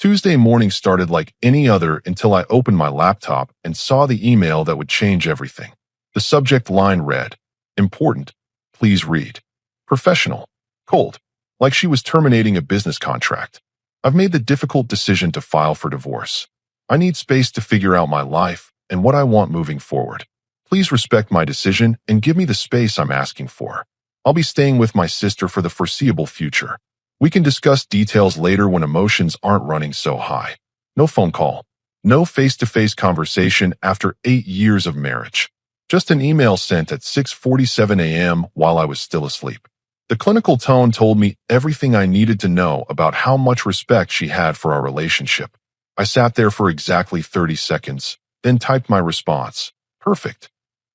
Tuesday morning started like any other until I opened my laptop and saw the email that would change everything. The subject line read, "Important. Please read." Professional. Cold. Like she was terminating a business contract. I've made the difficult decision to file for divorce. I need space to figure out my life and what I want moving forward. Please respect my decision and give me the space I'm asking for. I'll be staying with my sister for the foreseeable future. We can discuss details later when emotions aren't running so high. No phone call. No face-to-face conversation after 8 years of marriage. Just an email sent at 6:47 a.m. while I was still asleep. The clinical tone told me everything I needed to know about how much respect she had for our relationship. I sat there for exactly 30 seconds, then typed my response. Perfect.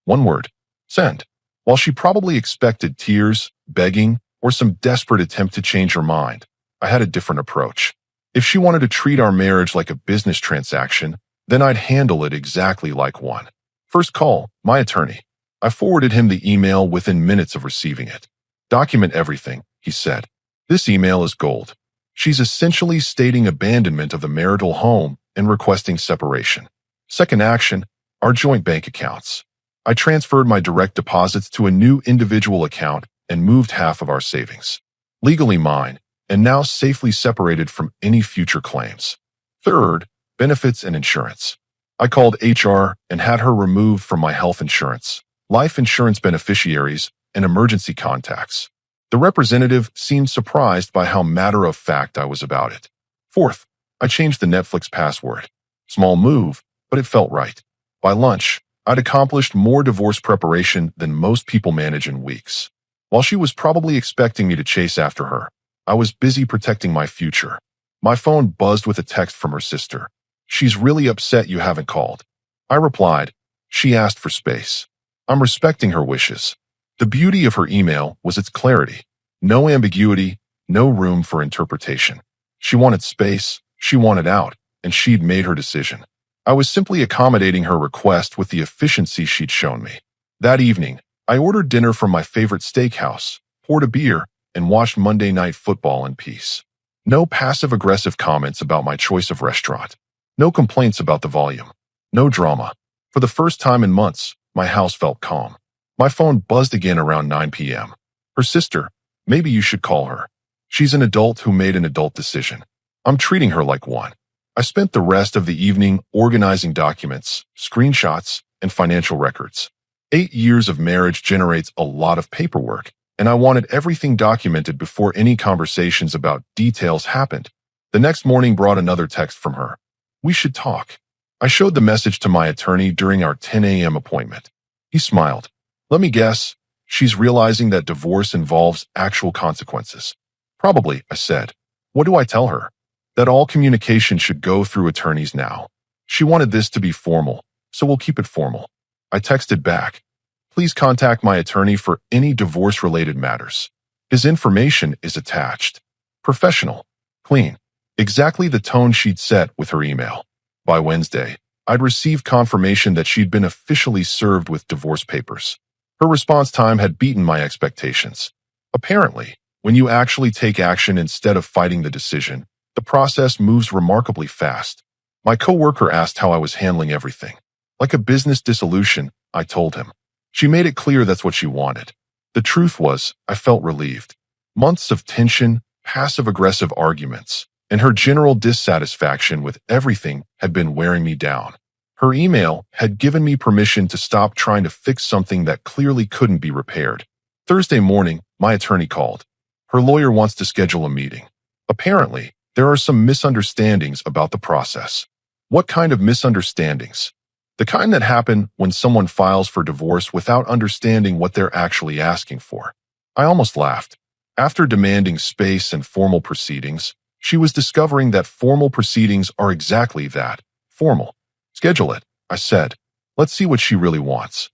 One word. Send. While she probably expected tears, begging, or some desperate attempt to change her mind, I had a different approach. If she wanted to treat our marriage like a business transaction, then I'd handle it exactly like one. First call, my attorney. I forwarded him the email within minutes of receiving it. Document everything, he said. This email is gold. She's essentially stating abandonment of the marital home and requesting separation. Second action, our joint bank accounts. I transferred my direct deposits to a new individual account and moved half of our savings. Legally mine, and now safely separated from any future claims. Third, benefits and insurance. I called HR and had her removed from my health insurance, life insurance beneficiaries, and emergency contacts. The representative seemed surprised by how matter-of-fact I was about it. Fourth, I changed the Netflix password. Small move, but it felt right. By lunch, I'd accomplished more divorce preparation than most people manage in weeks. While she was probably expecting me to chase after her, I was busy protecting my future. My phone buzzed with a text from her sister. "She's really upset you haven't called." I replied, "She asked for space." I'm respecting her wishes. The beauty of her email was its clarity. No ambiguity, no room for interpretation. She wanted space, she wanted out, and she'd made her decision. I was simply accommodating her request with the efficiency she'd shown me. That evening, I ordered dinner from my favorite steakhouse, poured a beer, and watched Monday Night Football in peace. No passive-aggressive comments about my choice of restaurant. No complaints about the volume. No drama. For the first time in months, my house felt calm. My phone buzzed again around 9 p.m. Her sister, maybe you should call her. She's an adult who made an adult decision. I'm treating her like one. I spent the rest of the evening organizing documents, screenshots, and financial records. 8 years of marriage generates a lot of paperwork, and I wanted everything documented before any conversations about details happened. The next morning brought another text from her. "We should talk." I showed the message to my attorney during our 10 a.m. appointment. He smiled. Let me guess, she's realizing that divorce involves actual consequences. Probably, I said. What do I tell her? That all communication should go through attorneys now. She wanted this to be formal, so we'll keep it formal. I texted back. Please contact my attorney for any divorce-related matters. His information is attached. Professional. Clean. Exactly the tone she'd set with her email. By Wednesday, I'd received confirmation that she'd been officially served with divorce papers. Her response time had beaten my expectations. Apparently, when you actually take action instead of fighting the decision, the process moves remarkably fast. My coworker asked how I was handling everything. Like a business dissolution, I told him. She made it clear that's what she wanted. The truth was, I felt relieved. Months of tension, passive-aggressive arguments, and her general dissatisfaction with everything had been wearing me down. Her email had given me permission to stop trying to fix something that clearly couldn't be repaired. Thursday morning, my attorney called. Her lawyer wants to schedule a meeting. Apparently, there are some misunderstandings about the process. What kind of misunderstandings? The kind that happen when someone files for divorce without understanding what they're actually asking for. I almost laughed. After demanding space and formal proceedings, she was discovering that formal proceedings are exactly that, formal. Schedule it, I said. Let's see what she really wants.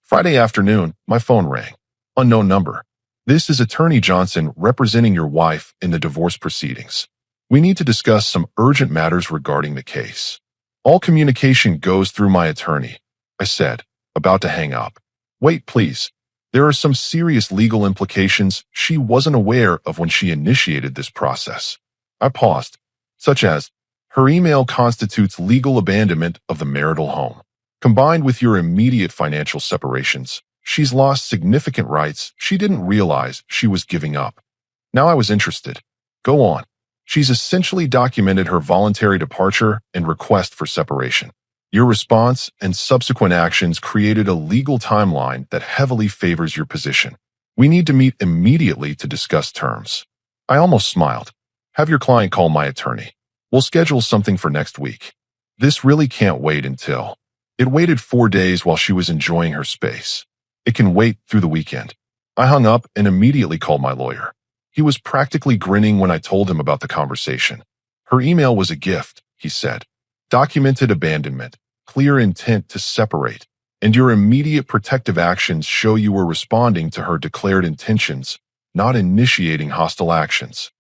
Friday afternoon, my phone rang. Unknown number. This is Attorney Johnson representing your wife in the divorce proceedings. We need to discuss some urgent matters regarding the case. All communication goes through my attorney, I said, about to hang up. Wait, please. There are some serious legal implications she wasn't aware of when she initiated this process. I paused, such as, Her email constitutes legal abandonment of the marital home. Combined with your immediate financial separations, she's lost significant rights she didn't realize she was giving up. Now I was interested. Go on. She's essentially documented her voluntary departure and request for separation. Your response and subsequent actions created a legal timeline that heavily favors your position. We need to meet immediately to discuss terms. I almost smiled. Have your client call my attorney. We'll schedule something for next week. This really can't wait until. It waited 4 days while she was enjoying her space. It can wait through the weekend. I hung up and immediately called my lawyer. He was practically grinning when I told him about the conversation. Her email was a gift, he said. Documented abandonment, clear intent to separate, and your immediate protective actions show you were responding to her declared intentions, not initiating hostile actions.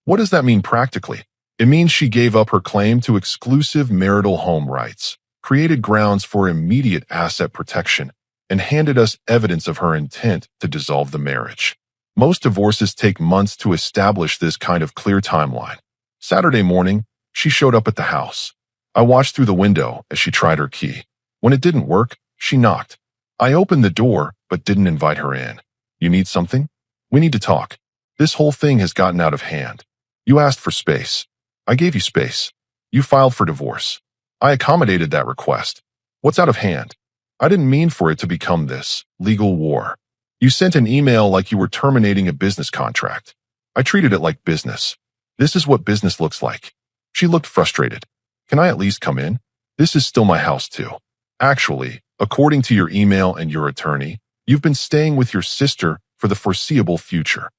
What does that mean practically? It means she gave up her claim to exclusive marital home rights, created grounds for immediate asset protection, and handed us evidence of her intent to dissolve the marriage. Most divorces take months to establish this kind of clear timeline. Saturday morning, she showed up at the house. I watched through the window as she tried her key. When it didn't work, she knocked. I opened the door, but didn't invite her in. You need something? We need to talk. This whole thing has gotten out of hand. You asked for space. I gave you space. You filed for divorce. I accommodated that request. What's out of hand? I didn't mean for it to become this legal war. You sent an email like you were terminating a business contract. I treated it like business. This is what business looks like. She looked frustrated. Can I at least come in? This is still my house too. Actually, according to your email and your attorney, you've been staying with your sister for the foreseeable future.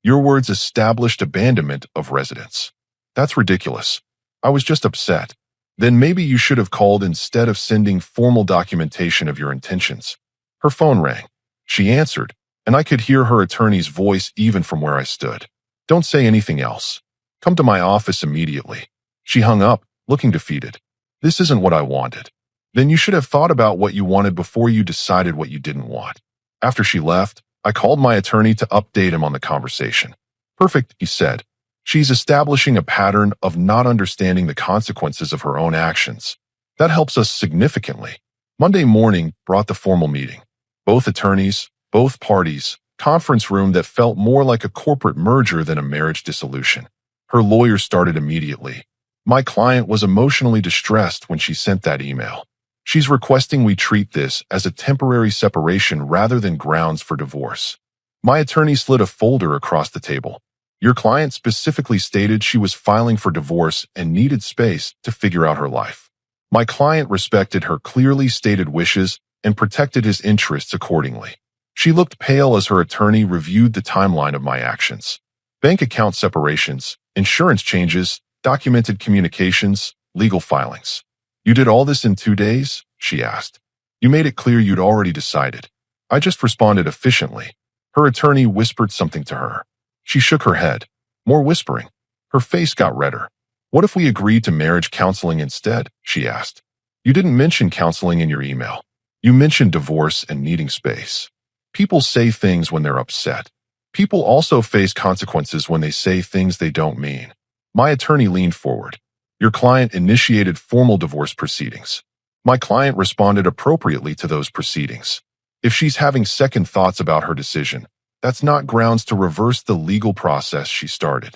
Your words established abandonment of residence. That's ridiculous. I was just upset. Then maybe you should have called instead of sending formal documentation of your intentions. Her phone rang. She answered, and I could hear her attorney's voice even from where I stood. Don't say anything else. Come to my office immediately. She hung up, looking defeated. This isn't what I wanted. Then you should have thought about what you wanted before you decided what you didn't want. After she left, I called my attorney to update him on the conversation. Perfect, he said. She's establishing a pattern of not understanding the consequences of her own actions. That helps us significantly. Monday morning brought the formal meeting. Both attorneys, both parties, conference room that felt more like a corporate merger than a marriage dissolution. Her lawyer started immediately. My client was emotionally distressed when she sent that email. She's requesting we treat this as a temporary separation rather than grounds for divorce. My attorney slid a folder across the table. Your client specifically stated she was filing for divorce and needed space to figure out her life. My client respected her clearly stated wishes and protected his interests accordingly. She looked pale as her attorney reviewed the timeline of my actions. Bank account separations, insurance changes, documented communications, legal filings. You did all this in 2 days? She asked. You made it clear you'd already decided. I just responded efficiently. Her attorney whispered something to her. She shook her head. More whispering. Her face got redder. What if we agreed to marriage counseling instead? She asked. You didn't mention counseling in your email. You mentioned divorce and needing space. People say things when they're upset. People also face consequences when they say things they don't mean. My attorney leaned forward. Your client initiated formal divorce proceedings. My client responded appropriately to those proceedings. If she's having second thoughts about her decision, that's not grounds to reverse the legal process she started.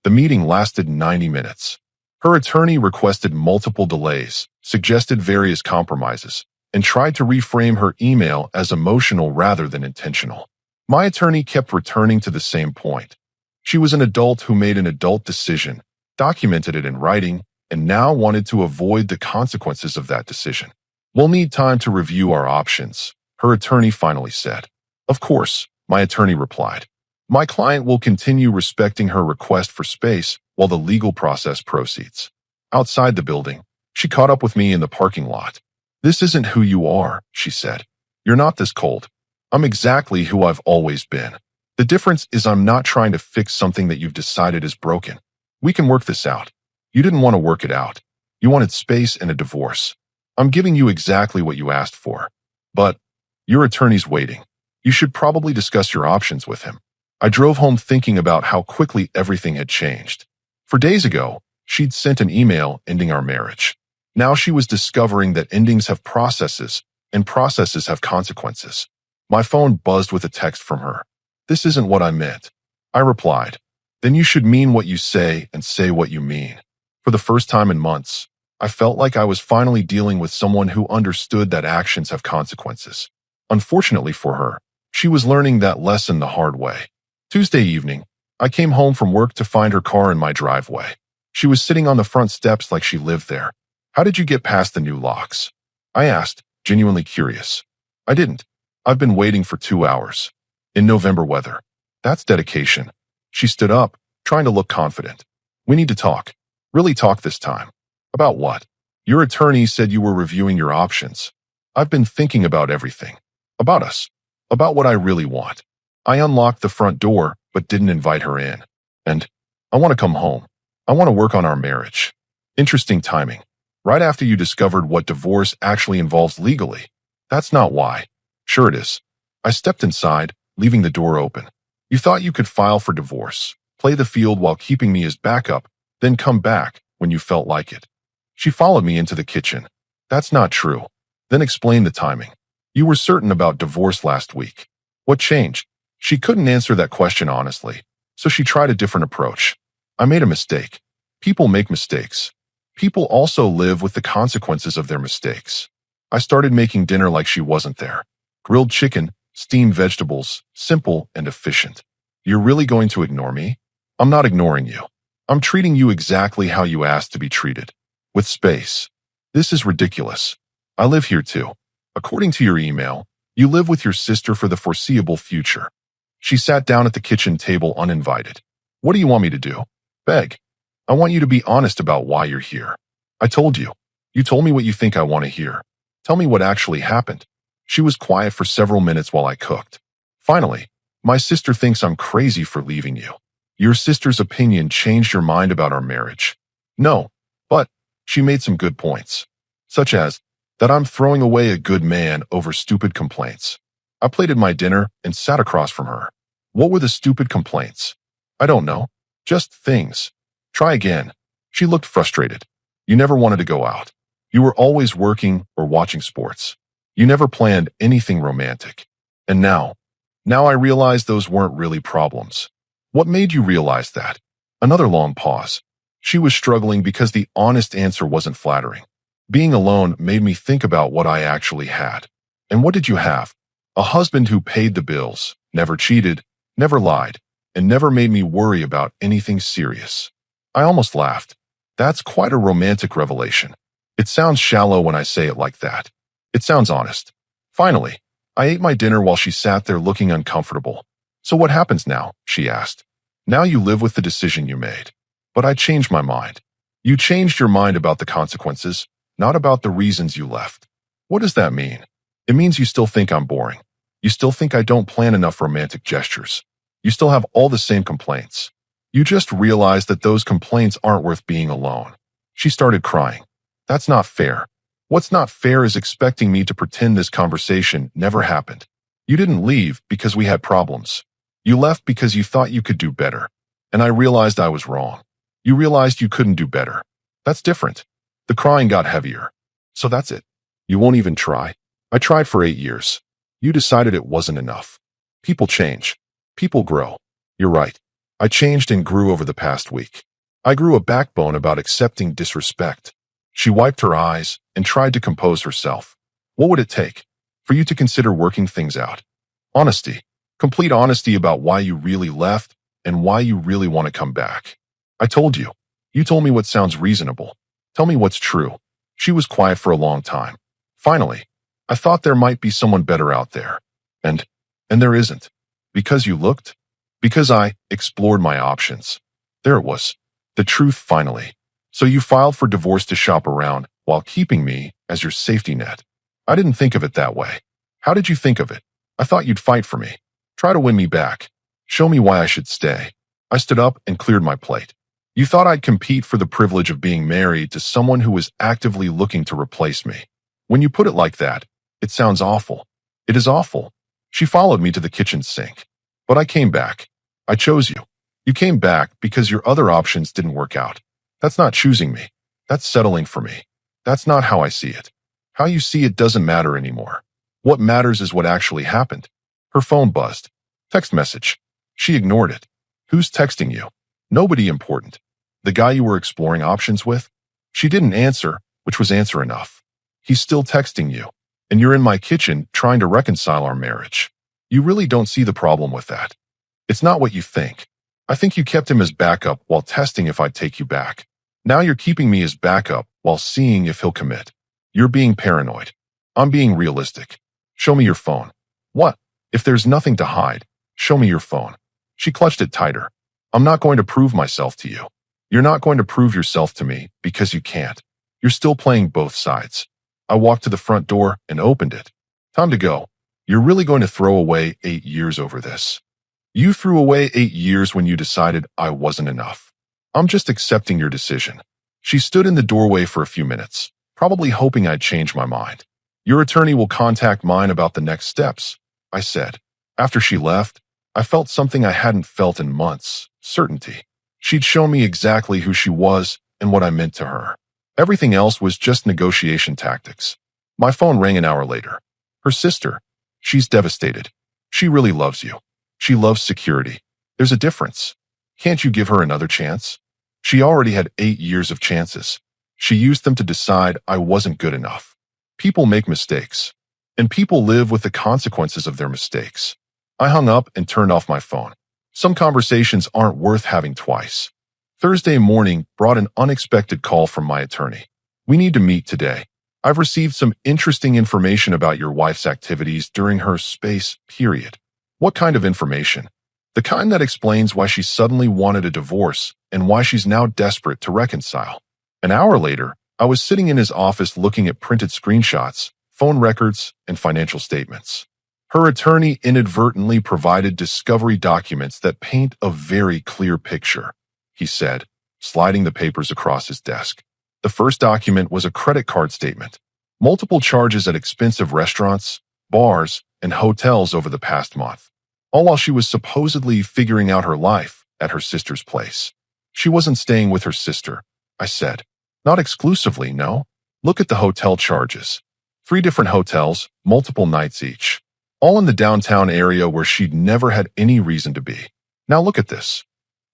The meeting lasted 90 minutes. Her attorney requested multiple delays, suggested various compromises, and tried to reframe her email as emotional rather than intentional. My attorney kept returning to the same point. She was an adult who made an adult decision, documented it in writing, and now wanted to avoid the consequences of that decision. We'll need time to review our options, her attorney finally said. Of course, my attorney replied. My client will continue respecting her request for space while the legal process proceeds. Outside the building, she caught up with me in the parking lot. This isn't who you are, she said. You're not this cold. I'm exactly who I've always been. The difference is I'm not trying to fix something that you've decided is broken. We can work this out. You didn't want to work it out. You wanted space and a divorce. I'm giving you exactly what you asked for. But your attorney's waiting. You should probably discuss your options with him. I drove home thinking about how quickly everything had changed. 4 days ago, She'd sent an email ending our marriage. Now she was discovering that endings have processes, and processes have consequences. My phone buzzed with a text from her. "This isn't what I meant." I replied, "Then you should mean what you say and say what you mean." For the first time in months, I felt like I was finally dealing with someone who understood that actions have consequences. Unfortunately for her, she was learning that lesson the hard way. Tuesday evening, I came home from work to find her car in my driveway. She was sitting on the front steps like she lived there. "How did you get past the new locks?" I asked, genuinely curious. "I didn't. I've been waiting for 2 hours. In November weather." "That's dedication." She stood up, trying to look confident. "We need to talk. Really talk this time." "About what?" "Your attorney said you were reviewing your options." "I've been thinking about everything. About us. About what I really want." I unlocked the front door, but didn't invite her in. "And I want to come home. I want to work on our marriage." Interesting timing. Right after you discovered what divorce actually involves legally. "That's not why." "Sure it is." I stepped inside, leaving the door open. "You thought you could file for divorce, play the field while keeping me as backup, then come back when you felt like it." She followed me into the kitchen. "That's not true." Then explain the timing. "You were certain about divorce last week. What changed?" She couldn't answer that question honestly, so she tried a different approach. "I made a mistake." People make mistakes. People also live with the consequences of their mistakes. I started making dinner like she wasn't there. Grilled chicken, steamed vegetables, simple and efficient. "You're really going to ignore me?" "I'm not ignoring you. I'm treating you exactly how you asked to be treated. With space." "This is ridiculous. I live here too. According to your email, you live with your sister for the foreseeable future." She sat down at the kitchen table uninvited. "What do you want me to do?" "Beg. I want you to be honest about why you're here." "I told you. You told me what you think I want to hear. Tell me what actually happened." She was quiet for several minutes while I cooked. Finally, "My sister thinks I'm crazy for leaving you." "Your sister's opinion changed your mind about our marriage." "No, but she made some good points. Such as that I'm throwing away a good man over stupid complaints." I plated my dinner and sat across from her. "What were the stupid complaints?" "I don't know. Just things." "Try again." She looked frustrated. "You never wanted to go out. You were always working or watching sports. You never planned anything romantic. And now I realize those weren't really problems." "What made you realize that?" Another long pause. She was struggling because the honest answer wasn't flattering. "Being alone made me think about what I actually had." "And what did you have?" "A husband who paid the bills, never cheated, never lied, and never made me worry about anything serious." I almost laughed. "That's quite a romantic revelation." "It sounds shallow when I say it like that." "It sounds honest." Finally, I ate my dinner while she sat there looking uncomfortable. "So what happens now?" she asked. "Now you live with the decision you made." "But I changed my mind." "You changed your mind about the consequences, not about the reasons you left." "What does that mean?" "It means you still think I'm boring. You still think I don't plan enough romantic gestures. You still have all the same complaints. You just realize that those complaints aren't worth being alone." She started crying. "That's not fair. What's not fair is expecting me to pretend this conversation never happened. You didn't leave because we had problems. You left because you thought you could do better. And I realized I was wrong. You realized you couldn't do better. That's different." The crying got heavier. "So that's it. You won't even try?" "I tried for 8 years. You decided it wasn't enough." People change. People grow. You're right. I changed and grew over the past week. I grew a backbone about accepting disrespect. She wiped her eyes and tried to compose herself. "What would it take for you to consider working things out?" "Honesty. Complete honesty about why you really left and why you really want to come back." "I told you. You told me what sounds reasonable. Tell me what's true." She was quiet for a long time. Finally, "I thought there might be someone better out there. And there isn't." "Because you looked?" "Because I explored my options." There it was. The truth finally. "So you filed for divorce to shop around while keeping me as your safety net." "I didn't think of it that way." "How did you think of it?" "I thought you'd fight for me. Try to win me back. Show me why I should stay." I stood up and cleared my plate. "You thought I'd compete for the privilege of being married to someone who was actively looking to replace me. When you put it like that, it sounds awful." "It is awful." She followed me to the kitchen sink. "But I came back. I chose you. You came back because your other options didn't work out. That's not choosing me. That's settling for me. That's not how I see it. How you see it doesn't matter anymore. What matters is what actually happened. Her phone buzzed. Text message. She ignored it. Who's texting you? Nobody important. The guy you were exploring options with? She didn't answer, which was answer enough. He's still texting you, and you're in my kitchen trying to reconcile our marriage. You really don't see the problem with that. It's not what you think. I think you kept him as backup while testing if I'd take you back. Now you're keeping me as backup while seeing if he'll commit. You're being paranoid. I'm being realistic. Show me your phone. What? If there's nothing to hide, show me your phone. She clutched it tighter. I'm not going to prove myself to you. You're not going to prove yourself to me because you can't. You're still playing both sides. I walked to the front door and opened it. Time to go. You're really going to throw away 8 years over this. You threw away 8 years when you decided I wasn't enough. I'm just accepting your decision. She stood in the doorway for a few minutes, probably hoping I'd change my mind. Your attorney will contact mine about the next steps, I said. After she left, I felt something I hadn't felt in months, certainty. She'd shown me exactly who she was and what I meant to her. Everything else was just negotiation tactics. My phone rang an hour later. Her sister. She's devastated. She really loves you. She loves security. There's a difference. Can't you give her another chance? She already had 8 years of chances. She used them to decide I wasn't good enough. People make mistakes, and people live with the consequences of their mistakes. I hung up and turned off my phone. Some conversations aren't worth having twice. Thursday morning brought an unexpected call from my attorney. We need to meet today. I've received some interesting information about your wife's activities during her space period. What kind of information? The kind that explains why she suddenly wanted a divorce and why she's now desperate to reconcile. An hour later, I was sitting in his office looking at printed screenshots, phone records, and financial statements. Her attorney inadvertently provided discovery documents that paint a very clear picture, he said, sliding the papers across his desk. The first document was a credit card statement. Multiple charges at expensive restaurants, bars, and hotels over the past month, all while she was supposedly figuring out her life at her sister's place. She wasn't staying with her sister, I said. Not exclusively, no. Look at the hotel charges. 3 different hotels, multiple nights each. All in the downtown area where she'd never had any reason to be. Now look at this.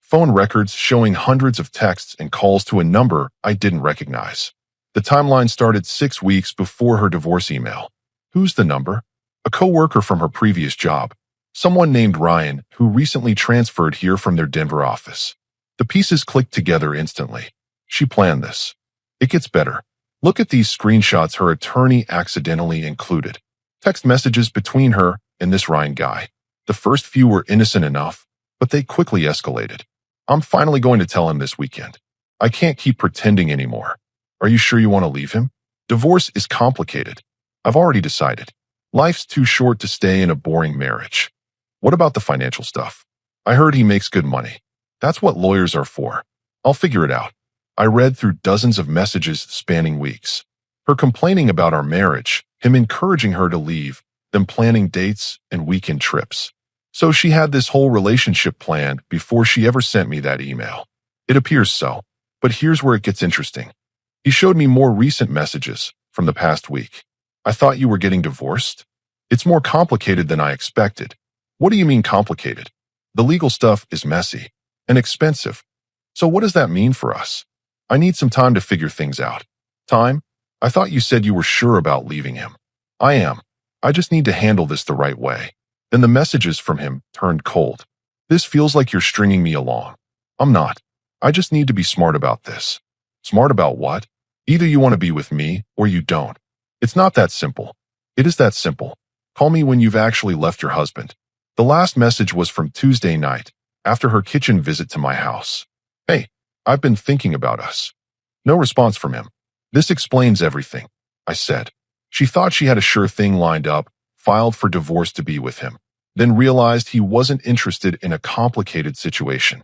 Phone records showing hundreds of texts and calls to a number I didn't recognize. The timeline started 6 weeks before her divorce email. Who's the number? A coworker from her previous job. Someone named Ryan, who recently transferred here from their Denver office. The pieces clicked together instantly. She planned this. It gets better. Look at these screenshots her attorney accidentally included. Text messages between her and this Ryan guy. The first few were innocent enough, but they quickly escalated. I'm finally going to tell him this weekend. I can't keep pretending anymore. Are you sure you want to leave him? Divorce is complicated. I've already decided. Life's too short to stay in a boring marriage. What about the financial stuff? I heard he makes good money. That's what lawyers are for. I'll figure it out. I read through dozens of messages spanning weeks. Her complaining about our marriage, him encouraging her to leave, them planning dates and weekend trips. So she had this whole relationship planned before she ever sent me that email. It appears so. But here's where it gets interesting. He showed me more recent messages from the past week. I thought you were getting divorced? It's more complicated than I expected. What do you mean complicated? The legal stuff is messy and expensive. So what does that mean for us? I need some time to figure things out. Time? I thought you said you were sure about leaving him. I am. I just need to handle this the right way. Then the messages from him turned cold. This feels like you're stringing me along. I'm not. I just need to be smart about this. Smart about what? Either you want to be with me or you don't. It's not that simple. It is that simple. Call me when you've actually left your husband. The last message was from Tuesday night, after her kitchen visit to my house. Hey, I've been thinking about us. No response from him. This explains everything, I said. She thought she had a sure thing lined up, filed for divorce to be with him, then realized he wasn't interested in a complicated situation.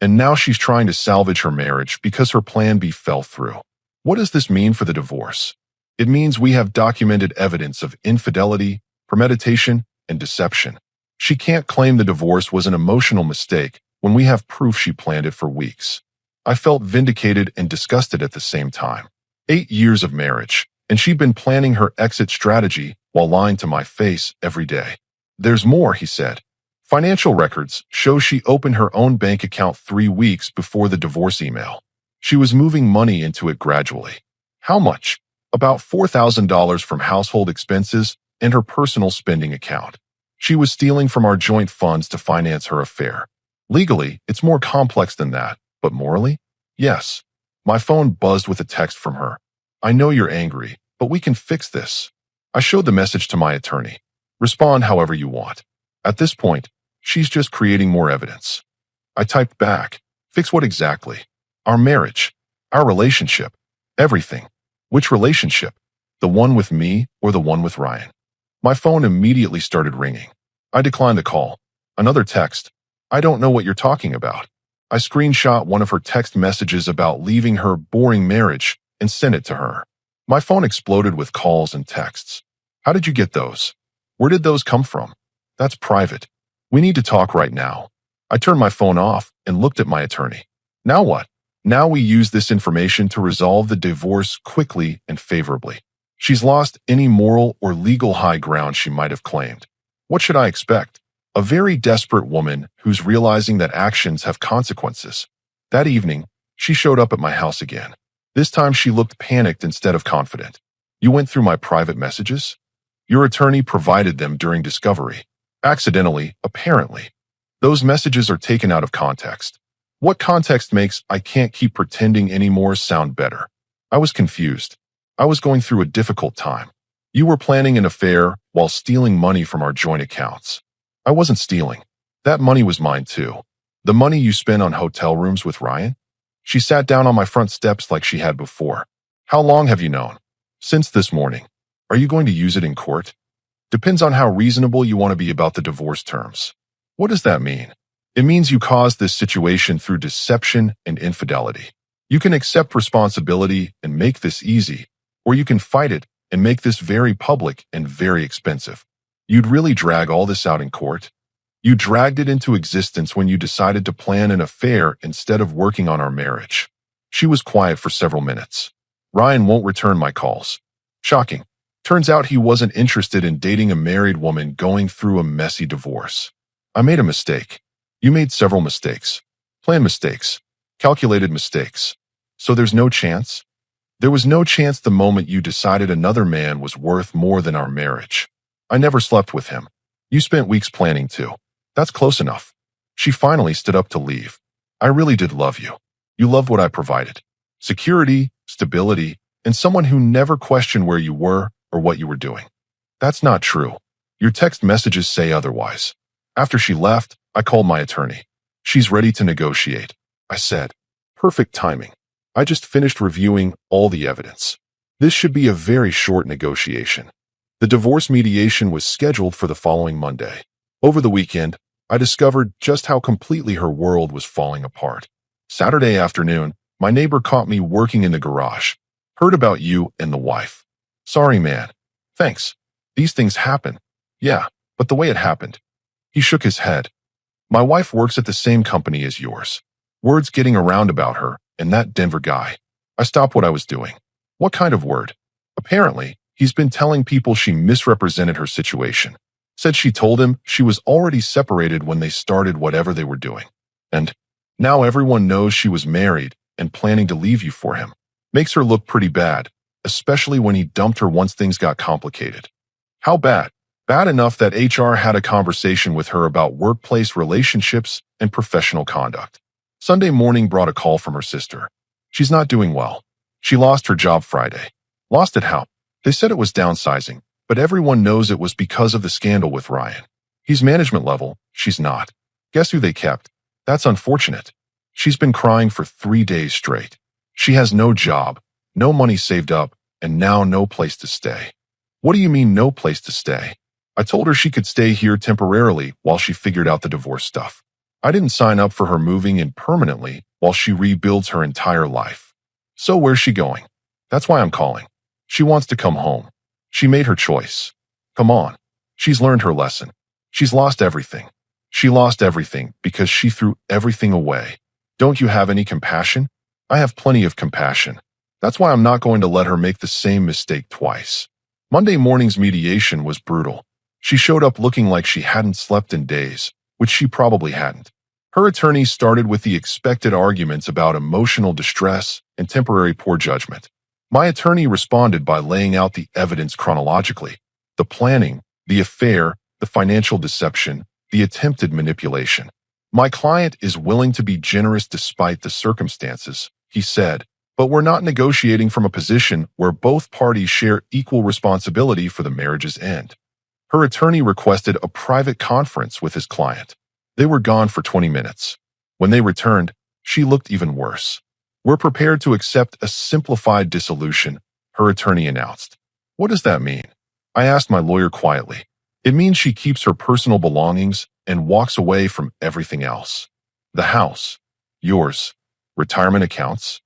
And now she's trying to salvage her marriage because her plan B fell through. What does this mean for the divorce? It means we have documented evidence of infidelity, premeditation, and deception. She can't claim the divorce was an emotional mistake when we have proof she planned it for weeks. I felt vindicated and disgusted at the same time. 8 years of marriage, and she'd been planning her exit strategy while lying to my face every day. There's more, he said. Financial records show she opened her own bank account 3 weeks before the divorce email. She was moving money into it gradually. How much? About $4,000 from household expenses and her personal spending account. She was stealing from our joint funds to finance her affair. Legally, it's more complex than that, but morally? Yes. My phone buzzed with a text from her. I know you're angry, but we can fix this. I showed the message to my attorney. Respond however you want. At this point, she's just creating more evidence. I typed back. Fix what exactly? Our marriage. Our relationship. Everything. Which relationship? The one with me or the one with Ryan? My phone immediately started ringing. I declined the call. Another text. I don't know what you're talking about. I screenshot one of her text messages about leaving her boring marriage and sent it to her. My phone exploded with calls and texts. How did you get those? Where did those come from? That's private. We need to talk right now. I turned my phone off and looked at my attorney. Now what? Now we use this information to resolve the divorce quickly and favorably. She's lost any moral or legal high ground she might have claimed. What should I expect? A very desperate woman who's realizing that actions have consequences. That evening, she showed up at my house again. This time she looked panicked instead of confident. You went through my private messages? Your attorney provided them during discovery. Accidentally, apparently. Those messages are taken out of context. What context makes I can't keep pretending anymore sound better? I was confused. I was going through a difficult time. You were planning an affair while stealing money from our joint accounts. I wasn't stealing. That money was mine too. The money you spent on hotel rooms with Ryan? She sat down on my front steps like she had before. How long have you known? Since this morning. Are you going to use it in court? Depends on how reasonable you want to be about the divorce terms. What does that mean? It means you caused this situation through deception and infidelity. You can accept responsibility and make this easy, or you can fight it and make this very public and very expensive. You'd really drag all this out in court? You dragged it into existence when you decided to plan an affair instead of working on our marriage. She was quiet for several minutes. Ryan won't return my calls. Shocking. Turns out he wasn't interested in dating a married woman going through a messy divorce. I made a mistake. You made several mistakes. Planned mistakes. Calculated mistakes. So there's no chance? There was no chance the moment you decided another man was worth more than our marriage. I never slept with him. You spent weeks planning to. That's close enough. She finally stood up to leave. I really did love you. You loved what I provided. Security, stability, and someone who never questioned where you were or what you were doing. That's not true. Your text messages say otherwise. After she left, I called my attorney. She's ready to negotiate. I said, perfect timing. I just finished reviewing all the evidence. This should be a very short negotiation. The divorce mediation was scheduled for the following Monday. Over the weekend, I discovered just how completely her world was falling apart. Saturday afternoon, my neighbor caught me working in the garage. Heard about you and the wife. Sorry, man. Thanks. These things happen. Yeah, but the way it happened. He shook his head. My wife works at the same company as yours. Word's getting around about her and that Denver guy. I stopped what I was doing. What kind of word? Apparently, he's been telling people she misrepresented her situation. Said she told him she was already separated when they started whatever they were doing. And now everyone knows she was married and planning to leave you for him. Makes her look pretty bad, especially when he dumped her once things got complicated. How bad? Bad enough that HR had a conversation with her about workplace relationships and professional conduct. Sunday morning brought a call from her sister. She's not doing well. She lost her job Friday. Lost it how? They said it was downsizing, but everyone knows it was because of the scandal with Ryan. He's management level, she's not. Guess who they kept? That's unfortunate. She's been crying for 3 days straight. She has no job, no money saved up, and now no place to stay. What do you mean no place to stay? I told her she could stay here temporarily while she figured out the divorce stuff. I didn't sign up for her moving in permanently while she rebuilds her entire life. So where's she going? That's why I'm calling. She wants to come home. She made her choice. Come on. She's learned her lesson. She's lost everything. She lost everything because she threw everything away. Don't you have any compassion? I have plenty of compassion. That's why I'm not going to let her make the same mistake twice. Monday morning's mediation was brutal. She showed up looking like she hadn't slept in days, which she probably hadn't. Her attorney started with the expected arguments about emotional distress and temporary poor judgment. My attorney responded by laying out the evidence chronologically: the planning, the affair, the financial deception, the attempted manipulation. My client is willing to be generous despite the circumstances, he said, but we're not negotiating from a position where both parties share equal responsibility for the marriage's end. Her attorney requested a private conference with his client. They were gone for 20 minutes. When they returned, she looked even worse. We're prepared to accept a simplified dissolution, her attorney announced. What does that mean? I asked my lawyer quietly. It means she keeps her personal belongings and walks away from everything else. The house, yours. Retirement accounts,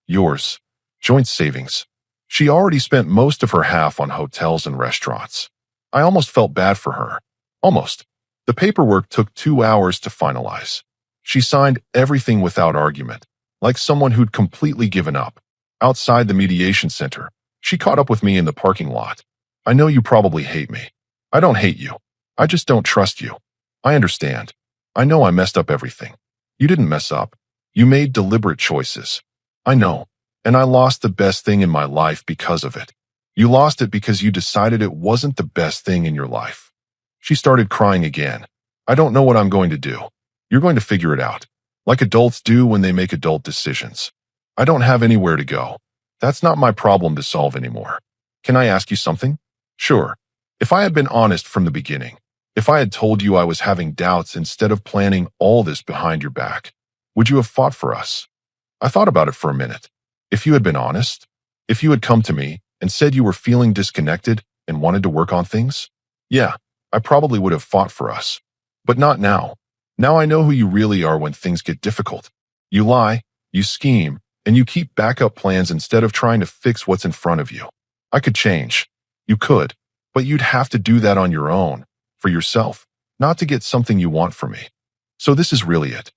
yours. Joint savings. She already spent most of her half on hotels and restaurants. I almost felt bad for her. Almost. The paperwork took 2 hours to finalize. She signed everything without argument, like someone who'd completely given up. Outside the mediation center, she caught up with me in the parking lot. I know you probably hate me. I don't hate you. I just don't trust you. I understand. I know I messed up everything. You didn't mess up. You made deliberate choices. I know. And I lost the best thing in my life because of it. You lost it because you decided it wasn't the best thing in your life. She started crying again. I don't know what I'm going to do. You're going to figure it out, like adults do when they make adult decisions. I don't have anywhere to go. That's not my problem to solve anymore. Can I ask you something? Sure. If I had been honest from the beginning, if I had told you I was having doubts instead of planning all this behind your back, would you have fought for us? I thought about it for a minute. If you had been honest, if you had come to me and said you were feeling disconnected and wanted to work on things, yeah, I probably would have fought for us. But not now. Now I know who you really are when things get difficult. You lie, you scheme, and you keep backup plans instead of trying to fix what's in front of you. I could change. You could, but you'd have to do that on your own, for yourself, not to get something you want from me. So this is really it.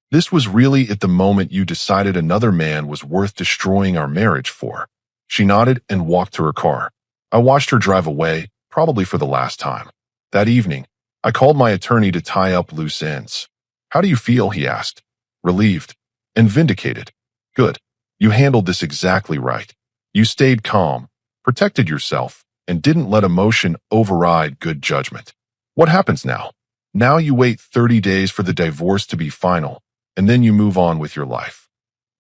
This was really at the moment you decided another man was worth destroying our marriage for. She nodded and walked to her car. I watched her drive away, probably for the last time. That evening, I called my attorney to tie up loose ends. How do you feel? He asked. Relieved and vindicated. Good. You handled this exactly right. You stayed calm, protected yourself, and didn't let emotion override good judgment. What happens now? Now you wait 30 days for the divorce to be final, and then you move on with your life.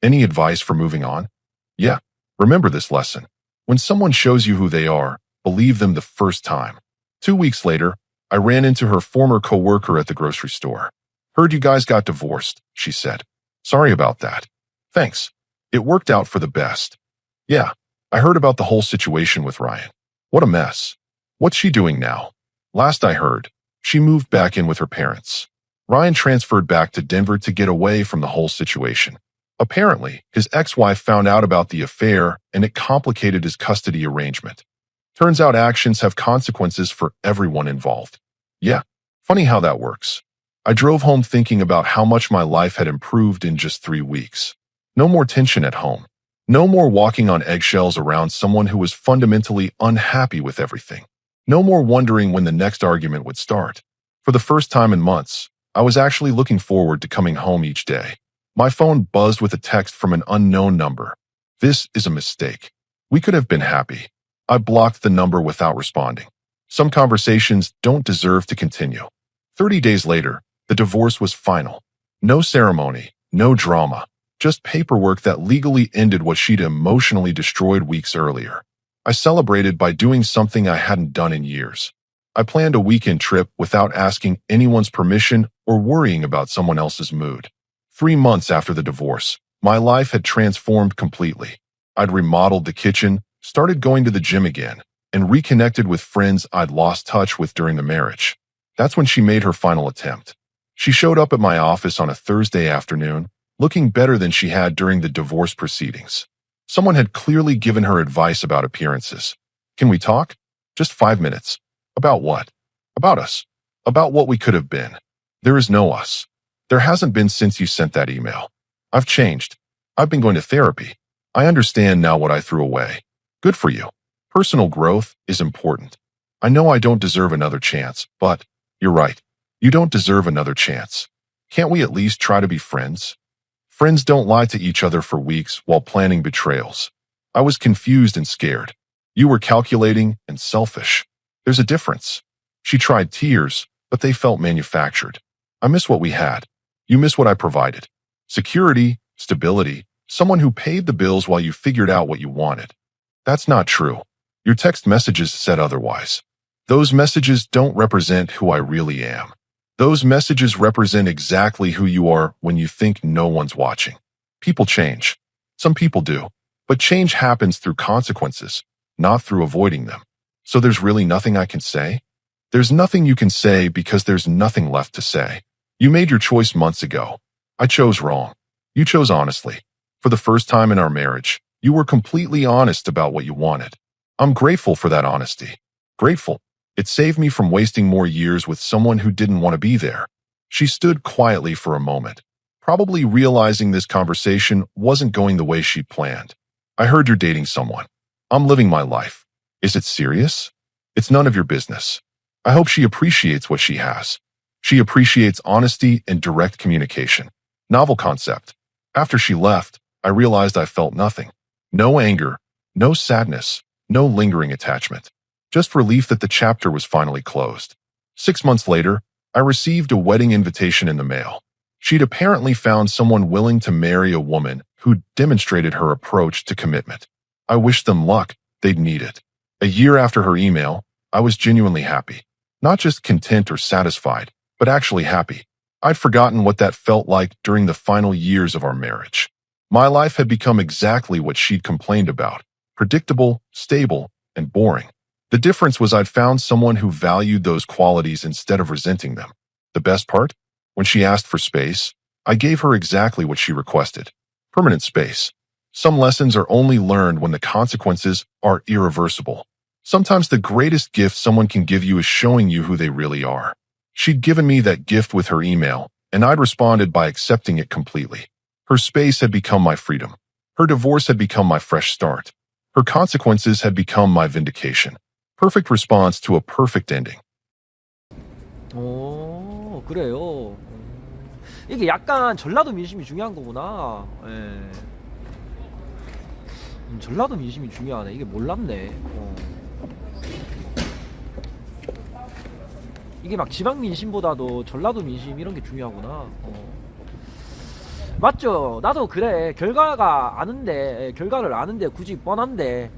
Any advice for moving on? Yeah. Remember this lesson. When someone shows you who they are, believe them the first time. 2 weeks later, I ran into her former coworker at the grocery store. Heard you guys got divorced, she said. Sorry about that. Thanks. It worked out for the best. Yeah, I heard about the whole situation with Ryan. What a mess. What's she doing now? Last I heard, she moved back in with her parents. Ryan transferred back to Denver to get away from the whole situation. Apparently, his ex-wife found out about the affair and it complicated his custody arrangement. Turns out actions have consequences for everyone involved. Yeah, funny how that works. I drove home thinking about how much my life had improved in just 3 weeks. No more tension at home. No more walking on eggshells around someone who was fundamentally unhappy with everything. No more wondering when the next argument would start. For the first time in months, I was actually looking forward to coming home each day. My phone buzzed with a text from an unknown number. This is a mistake. We could have been happy. I blocked the number without responding. Some conversations don't deserve to continue. 30 days later, the divorce was final. No ceremony, no drama, just paperwork that legally ended what she'd emotionally destroyed weeks earlier. I celebrated by doing something I hadn't done in years. I planned a weekend trip without asking anyone's permission or worrying about someone else's mood. 3 months after the divorce, my life had transformed completely. I'd remodeled the kitchen, started going to the gym again, and reconnected with friends I'd lost touch with during the marriage. That's when she made her final attempt. She showed up at my office on a Thursday afternoon, looking better than she had during the divorce proceedings. Someone had clearly given her advice about appearances. Can we talk? Just 5 minutes. About what? About us. About what we could have been. There is no us. There hasn't been since you sent that email. I've changed. I've been going to therapy. I understand now what I threw away. Good for you. Personal growth is important. I know I don't deserve another chance, but you're right. You don't deserve another chance. Can't we at least try to be friends? Friends don't lie to each other for weeks while planning betrayals. I was confused and scared. You were calculating and selfish. There's a difference. She tried tears, but they felt manufactured. I miss what we had. You miss what I provided. Security, stability, someone who paid the bills while you figured out what you wanted. That's not true. Your text messages said otherwise. Those messages don't represent who I really am. Those messages represent exactly who you are when you think no one's watching. People change. Some people do. But change happens through consequences, not through avoiding them. So there's really nothing I can say? There's nothing you can say because there's nothing left to say. You made your choice months ago. I chose wrong. You chose honestly. For the first time in our marriage, you were completely honest about what you wanted. I'm grateful for that honesty. Grateful. It saved me from wasting more years with someone who didn't want to be there. She stood quietly for a moment, probably realizing this conversation wasn't going the way she'd planned. I heard you're dating someone. I'm living my life. Is it serious? It's none of your business. I hope she appreciates what she has. She appreciates honesty and direct communication. Novel concept. After she left, I realized I felt nothing. No anger, no sadness, no lingering attachment. Just relief that the chapter was finally closed. 6 months later, I received a wedding invitation in the mail. She'd apparently found someone willing to marry a woman who demonstrated her approach to commitment. I wished them luck. They'd need it. A year after her email, I was genuinely happy. Not just content or satisfied, but actually happy. I'd forgotten what that felt like during the final years of our marriage. My life had become exactly what she'd complained about. Predictable, stable, and boring. The difference was I'd found someone who valued those qualities instead of resenting them. The best part? When she asked for space, I gave her exactly what she requested. Permanent space. Some lessons are only learned when the consequences are irreversible. Sometimes the greatest gift someone can give you is showing you who they really are. She'd given me that gift with her email, and I'd responded by accepting it completely. Her space had become my freedom. Her divorce had become my fresh start. Her consequences had become my vindication. Perfect response to a perfect ending. 오, 그래요. 이게 약간 전라도 민심이 중요한 거구나. 예. 전라도 민심이 중요하네. 이게 몰랐네. 이게 막 지방 민심보다도 전라도 민심 이런 게 중요하구나. 맞죠. 나도 그래. 결과를 아는데 굳이 뻔한데,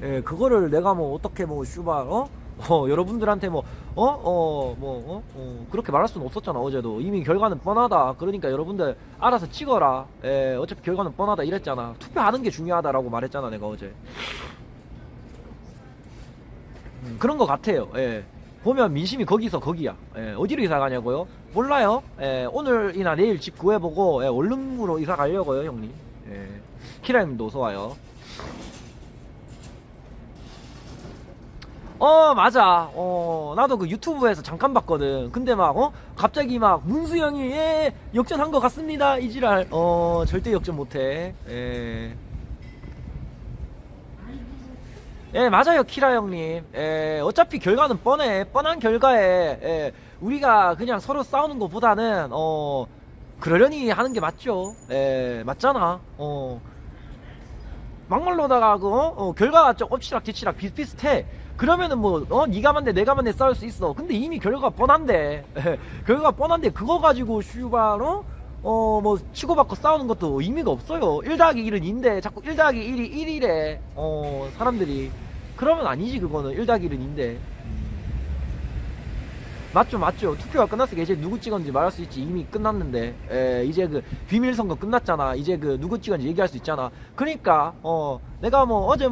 예, 그거를 내가 뭐 어떻게 뭐 슈발 여러분들한테 그렇게 말할 수는 없었잖아. 어제도 이미 결과는 뻔하다. 그러니까 여러분들 알아서 찍어라. 예, 어차피 결과는 뻔하다 이랬잖아. 투표하는 게 중요하다라고 말했잖아 내가 어제. 그런 거 같아요. 예. 보면 민심이 거기서 거기야. 예, 어디로 이사 가냐고요? 몰라요. 예, 오늘이나 내일 집 구해보고 원룸으로 이사 가려고요 형님. 예. 키라님도 어서와요. 맞아. 나도 그 유튜브에서 잠깐 봤거든. 근데 막 갑자기 막 문수영이 역전한 것 같습니다 이지랄. 절대 역전 못해. 예, 맞아요, 키라 형님. 어차피 결과는 뻔해. 뻔한 결과에, 우리가 그냥 서로 싸우는 것보다는, 그러려니 하는 게 맞죠. 맞잖아. 막말로다가, 결과가 좀 엎치락 뒤치락 비슷비슷해. 그러면은 니가 맞네, 내가 맞네 싸울 수 있어. 근데 이미 결과가 뻔한데, 결과가 뻔한데, 그거 가지고, 슈발, 치고받고 싸우는 것도 의미가 없어요. 1 더하기 1은 2인데, 자꾸 1 더하기 1이 1이래. 사람들이. 그러면 아니지, 그거는. 1 더하기 1은 2인데. 맞죠. 투표가 끝났으니까 이제 누구 찍었는지 말할 수 있지. 이미 끝났는데. 이제 그 비밀선거 끝났잖아. 이제 그 누구 찍었는지 얘기할 수 있잖아. 그러니까, 내가 어제